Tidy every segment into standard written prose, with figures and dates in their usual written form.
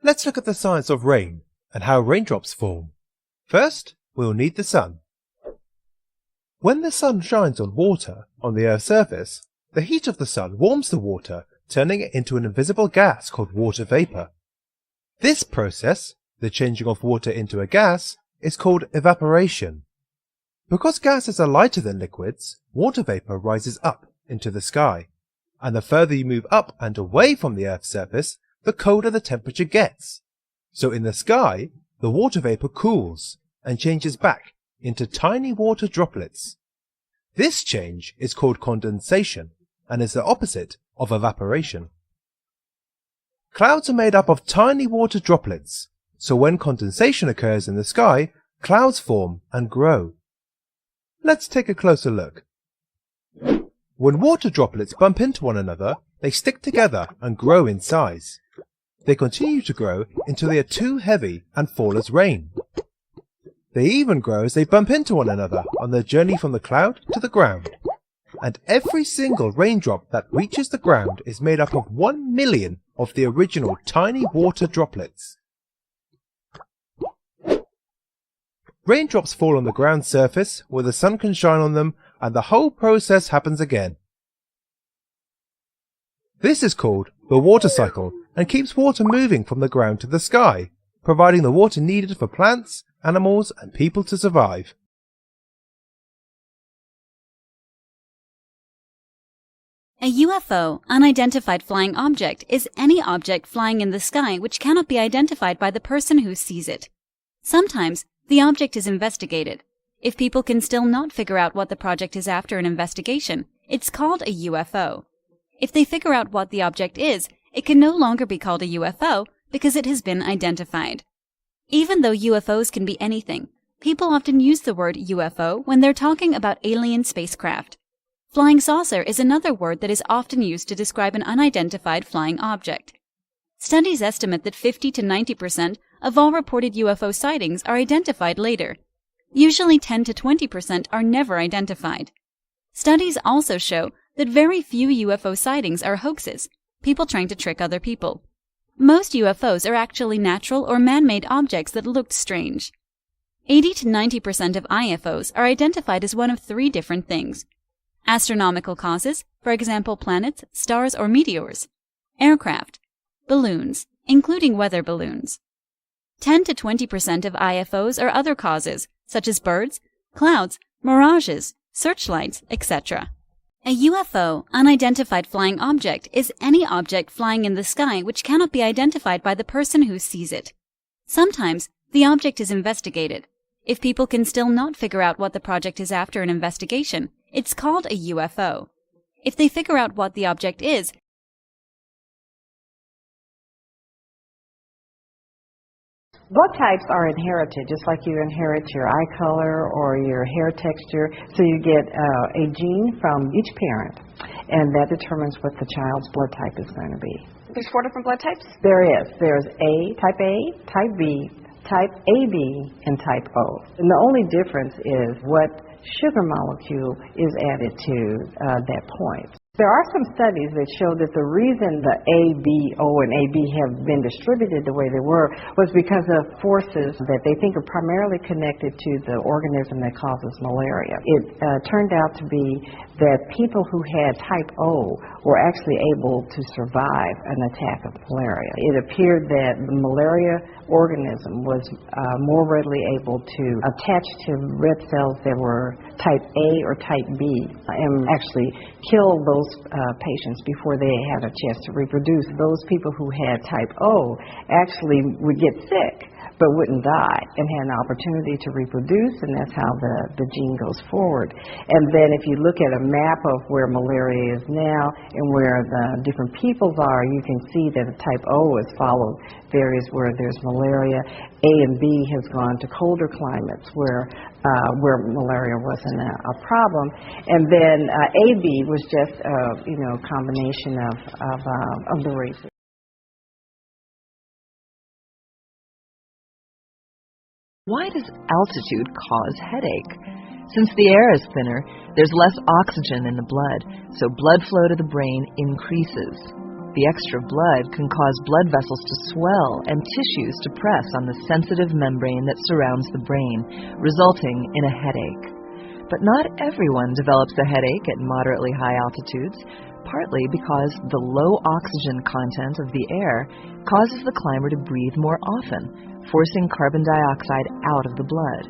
Let's look at the science of rain and how raindrops form. First, we'll need the sun. When the sun shines on water on the Earth's surface, the heat of the sun warms the water, turning it into an invisible gas called water vapor. This process, the changing of water into a gas, is called evaporation. Because gases are lighter than liquids, water vapor rises up into the sky, and the further you move up and away from the Earth's surface, the colder the temperature gets. So in the sky, the water vapor cools and changes back into tiny water droplets. This change is called condensation and is the opposite of evaporation. Clouds are made up of tiny water droplets, so when condensation occurs in the sky, clouds form and grow. Let's take a closer look. When water droplets bump into one another, they stick together and grow in size. They continue to grow until they are too heavy and fall as rain. They even grow as they bump into one another on their journey from the cloud to the ground. And every single raindrop that reaches the ground is made up of 1 million of the original tiny water droplets. Raindrops fall on the ground surface where the sun can shine on them, and the whole process happens again. This is called the water cycle and keeps water moving from the ground to the sky, providing the water needed for plants, animals, and people to survive. A UFO, unidentified flying object, is any object flying in the sky which cannot be identified by the person who sees it. Sometimes, the object is investigated. If people can still not figure out what the project is after an investigation, it's called a UFO. If they figure out what the object is, it can no longer be called a UFO because it has been identified. Even though UFOs can be anything, people often use the word UFO when they're talking about alien spacecraft. Flying saucer is another word that is often used to describe an unidentified flying object. Studies estimate that 50 to 90% of all reported UFO sightings are identified later. Usually 10 to 20% are never identified. Studies also show that very few UFO sightings are hoaxes, people trying to trick other people. Most UFOs are actually natural or man-made objects that looked strange. 80 to 90% of IFOs are identified as one of 3 different things: astronomical causes, for example planets, stars, or meteors; aircraft; balloons, including weather balloons. 10 to 20% of IFOs are other causes, such as birds, clouds, mirages, searchlights, etc. A UFO, unidentified flying object, is any object flying in the sky which cannot be identified by the person who sees it. Sometimes, the object is investigated. If people can still not figure out what the project is after an investigation, it's called a UFO. If they figure out what the object is, blood types are inherited, just like you inherit your eye color or your hair texture. So you get a gene from each parent, and that determines what the child's blood type is going to be. There's 4 different blood types? There is. There's type A, type B, type AB, and type O. And the only difference is what sugar molecule is added to that point. There are some studies that show that the reason the A, B, O, and AB have been distributed the way they were was because of forces that they think are primarily connected to the organism that causes malaria. It turned out to be that people who had type O were actually able to survive an attack of malaria. It appeared that the malaria organism was more readily able to attach to red cells that were type A or type B and actually kill those patients before they had a chance to reproduce. Those people who had type O actually would get sick but wouldn't die and had an opportunity to reproduce, and that's how the gene goes forward. And then if you look at a map of where malaria is now and where the different peoples are, you can see that the type O has followed areas where there's malaria. A and B has gone to colder climates where malaria wasn't a problem. And then AB was just a combination of the races. Why does altitude cause headache? Since the air is thinner, there's less oxygen in the blood, so blood flow to the brain increases. The extra blood can cause blood vessels to swell and tissues to press on the sensitive membrane that surrounds the brain, resulting in a headache. But not everyone develops a headache at moderately high altitudes, partly because the low oxygen content of the air causes the climber to breathe more often, forcing carbon dioxide out of the blood.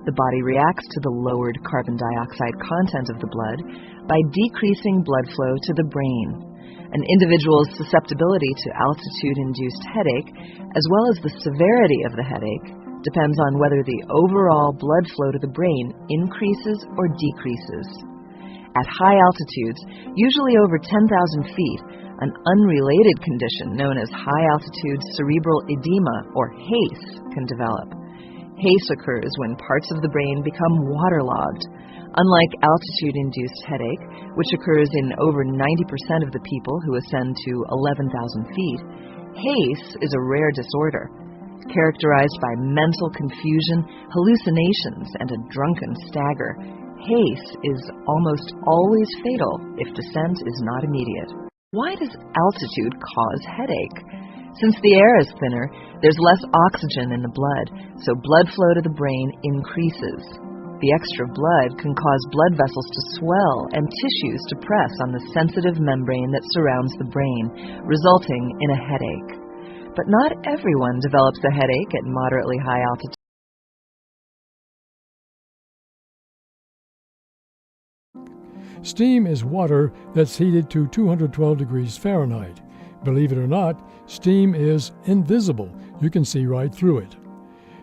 The body reacts to the lowered carbon dioxide content of the blood by decreasing blood flow to the brain. An individual's susceptibility to altitude-induced headache, as well as the severity of the headache, depends on whether the overall blood flow to the brain increases or decreases. At high altitudes, usually over 10,000 feet, an unrelated condition known as high-altitude cerebral edema, or HACE, can develop. HACE occurs when parts of the brain become waterlogged. Unlike altitude-induced headache, which occurs in over 90% of the people who ascend to 11,000 feet, HACE is a rare disorder, characterized by mental confusion, hallucinations, and a drunken stagger. HACE is almost always fatal if descent is not immediate. Why does altitude cause headache? Since the air is thinner, there's less oxygen in the blood, so blood flow to the brain increases. The extra blood can cause blood vessels to swell and tissues to press on the sensitive membrane that surrounds the brain, resulting in a headache. But not everyone develops a headache at moderately high altitude. Steam is water that's heated to 212 degrees Fahrenheit. Believe it or not, steam is invisible. You can see right through it.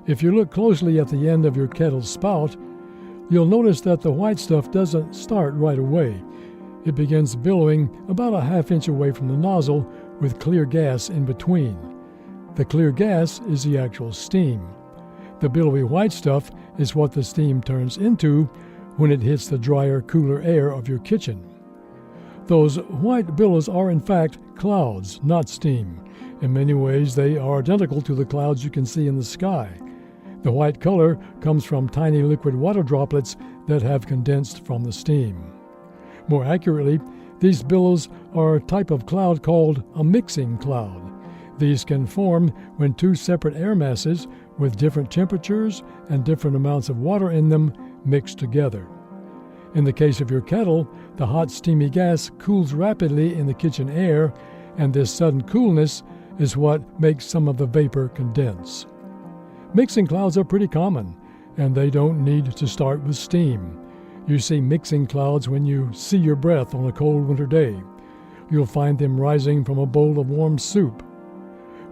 If you look closely at the end of your kettle's spout, you'll notice that the white stuff doesn't start right away. It begins billowing about a half-inch away from the nozzle with clear gas in between. The clear gas is the actual steam. The billowy white stuff is what the steam turns into when it hits the drier, cooler air of your kitchen. Those white billows are in fact clouds, not steam. In many ways, they are identical to the clouds you can see in the sky. The white color comes from tiny liquid water droplets that have condensed from the steam. More accurately, these billows are a type of cloud called a mixing cloud. These can form when two separate air masses with different temperatures and different amounts of water in them mix together. In the case of your kettle, the hot steamy gas cools rapidly in the kitchen air, and this sudden coolness is what makes some of the vapor condense. Mixing clouds are pretty common, and they don't need to start with steam. You see mixing clouds when you see your breath on a cold winter day. You'll find them rising from a bowl of warm soup.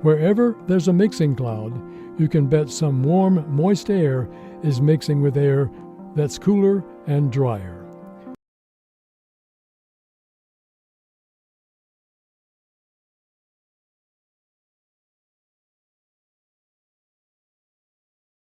Wherever there's a mixing cloud, you can bet some warm, moist air is mixing with air that's cooler and drier.